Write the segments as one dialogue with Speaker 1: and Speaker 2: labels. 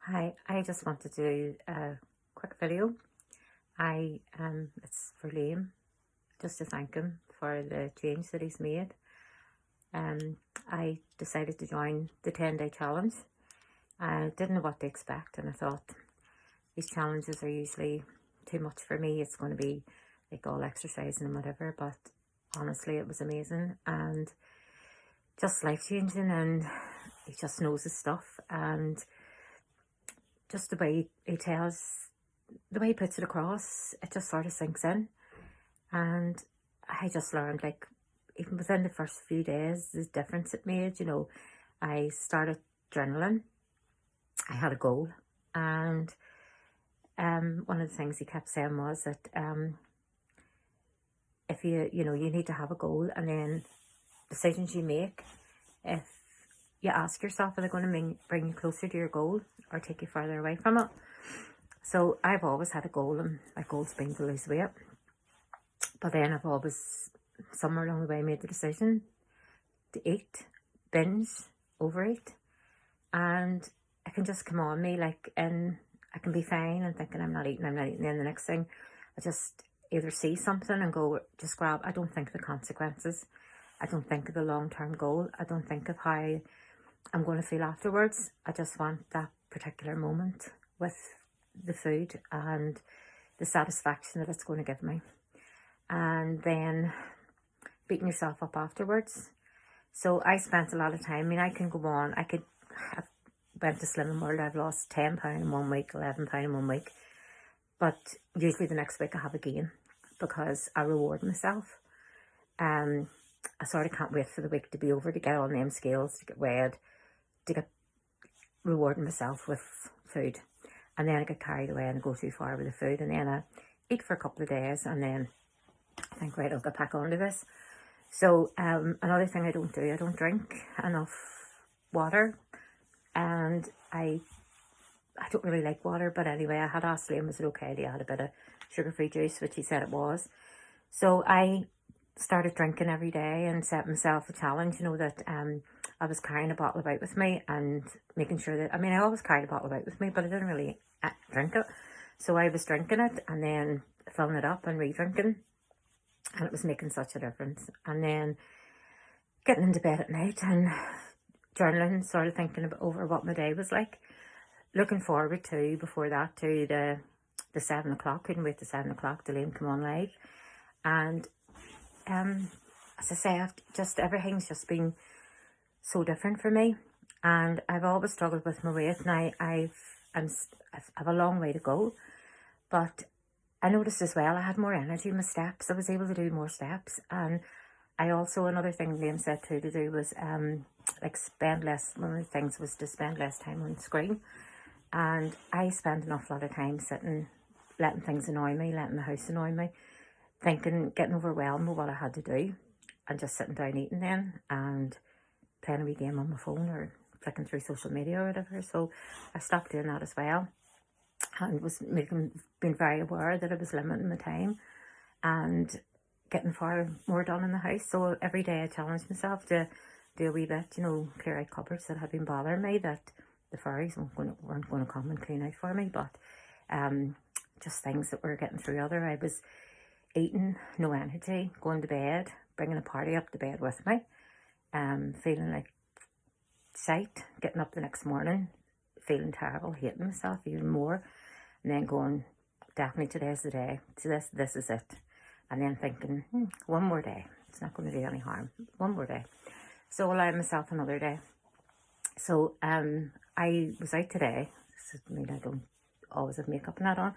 Speaker 1: Hi, I just wanted to do a quick video. It's for Liam, just to thank him for the change that he's made. I decided to join the 10-day challenge. I didn't know what to expect, and I thought these challenges are usually too much for me. It's going to be like all exercising and whatever, but honestly, it was amazing and just life-changing, and he just knows his stuff, and just the way he tells, the way he puts it across, it just sort of sinks in. And I just learned, like, even within the first few days, the difference it made. I started journaling. I had a goal, and one of the things he kept saying was that if you need to have a goal, and then decisions you make, if you ask yourself, are they going to bring you closer to your goal or take you further away from it? So I've always had a goal, and my goal's been to lose weight. But then I've always, somewhere along the way, made the decision to eat, binge, overeat. And it can just come on me, and I can be fine and thinking I'm not eating. And then the next thing, I just either see something and go, just grab. I don't think of the consequences. I don't think of the long-term goal. I don't think of how I'm going to feel afterwards. I just want that particular moment with the food and the satisfaction that it's going to give me. And then beating yourself up afterwards. So I spent a lot of time. I mean, I can go on. I went to Slimming World. I've lost 10 pound in 1 week, 11 pound in 1 week. But usually the next week I have a gain because I reward myself. I sort of can't wait for the week to be over to get on them scales, to get weighed, to get rewarding myself with food. And then I get carried away and go too far with the food. And then I eat for a couple of days, and then I think, right, I'll get back onto this. So another thing I don't do, I don't drink enough water. And I don't really like water, but anyway, I had asked Liam, was it okay to add a bit of sugar-free juice, which he said it was. So I started drinking every day and set myself a challenge, that I was carrying a bottle about with me and making sure that, I always carried a bottle about with me, but I didn't really drink it. So I was drinking it and then filling it up and re-drinking, and it was making such a difference. And then getting into bed at night and journaling, sort of thinking over what my day was like. Looking forward to, before that, to the 7 o'clock. Couldn't wait to 7 o'clock till Liam come on live. And as I say, everything's just been so different for me. And I've always struggled with my weight. Now I've a long way to go, but I noticed as well I had more energy in my steps. I was able to do more steps. And I also, another thing Liam said too to do was spend less. One of the things was to spend less time on the screen. And I spend an awful lot of time sitting, letting things annoy me, letting the house annoy me, thinking, getting overwhelmed with what I had to do, and just sitting down eating then and playing a wee game on my phone or flicking through social media or whatever. So I stopped doing that as well, and was being very aware that I was limiting my time and getting far more done in the house. So every day I challenged myself to do a wee bit, clear out cupboards that had been bothering me, that the fairies weren't going to come and clean out for me, but just things that were getting through other. I was eating, no energy, going to bed, bringing a party up to bed with me, feeling like shite, getting up the next morning, feeling terrible, hating myself even more, and then going, definitely today's the day, so this is it. And then thinking, one more day, it's not going to do any harm, one more day. So allowing myself another day. So I was out today. I don't always have makeup and that on,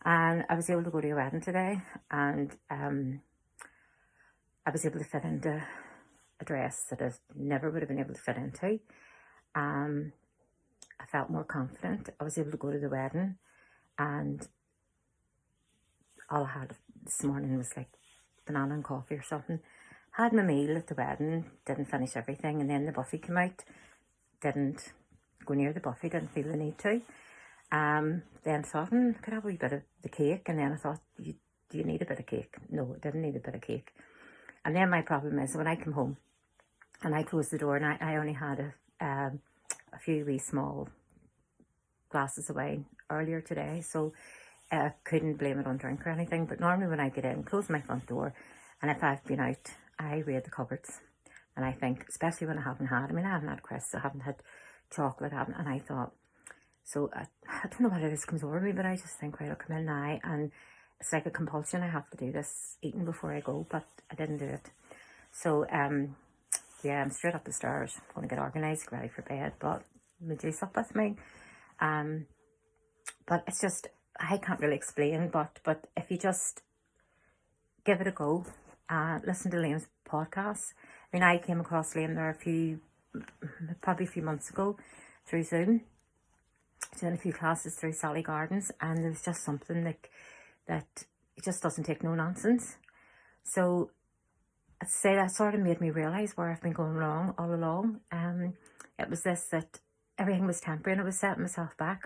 Speaker 1: and I was able to go to a wedding today, and I was able to fit into a dress that I never would have been able to fit into. I felt more confident. I was able to go to the wedding, and all I had this morning was like banana and coffee or something. Had my meal at the wedding, didn't finish everything, and then the buffet came out. Didn't go near the buffet, didn't feel the need to. Then thought, could have a wee bit of the cake, and then I thought, do you need a bit of cake? No, I didn't need a bit of cake. And then my problem is, when I come home and I closed the door, and I only had a few wee small glasses of wine earlier today, so I couldn't blame it on drink or anything. But normally when I get in, close my front door, and if I've been out, I raid the cupboards. And I think, especially when I haven't had, I haven't had crisps, I haven't had chocolate, and I thought, so I don't know whether this comes over me, but I just think, right, I'll come in now, and it's like a compulsion. I have to do this eating before I go, but I didn't do it. So, yeah, I'm straight up the stairs, going to get organised, ready for bed, but my juice up with me. But it's just, I can't really explain, but if you just give it a go, listen to Liam's podcast. I mean, I came across Liam there probably a few months ago through Zoom, doing a few classes through Sally Gardens, and there was just something like that, it just doesn't take no nonsense. So I'd say that sort of made me realise where I've been going wrong all along. It was this, that everything was temporary, and it was setting myself back.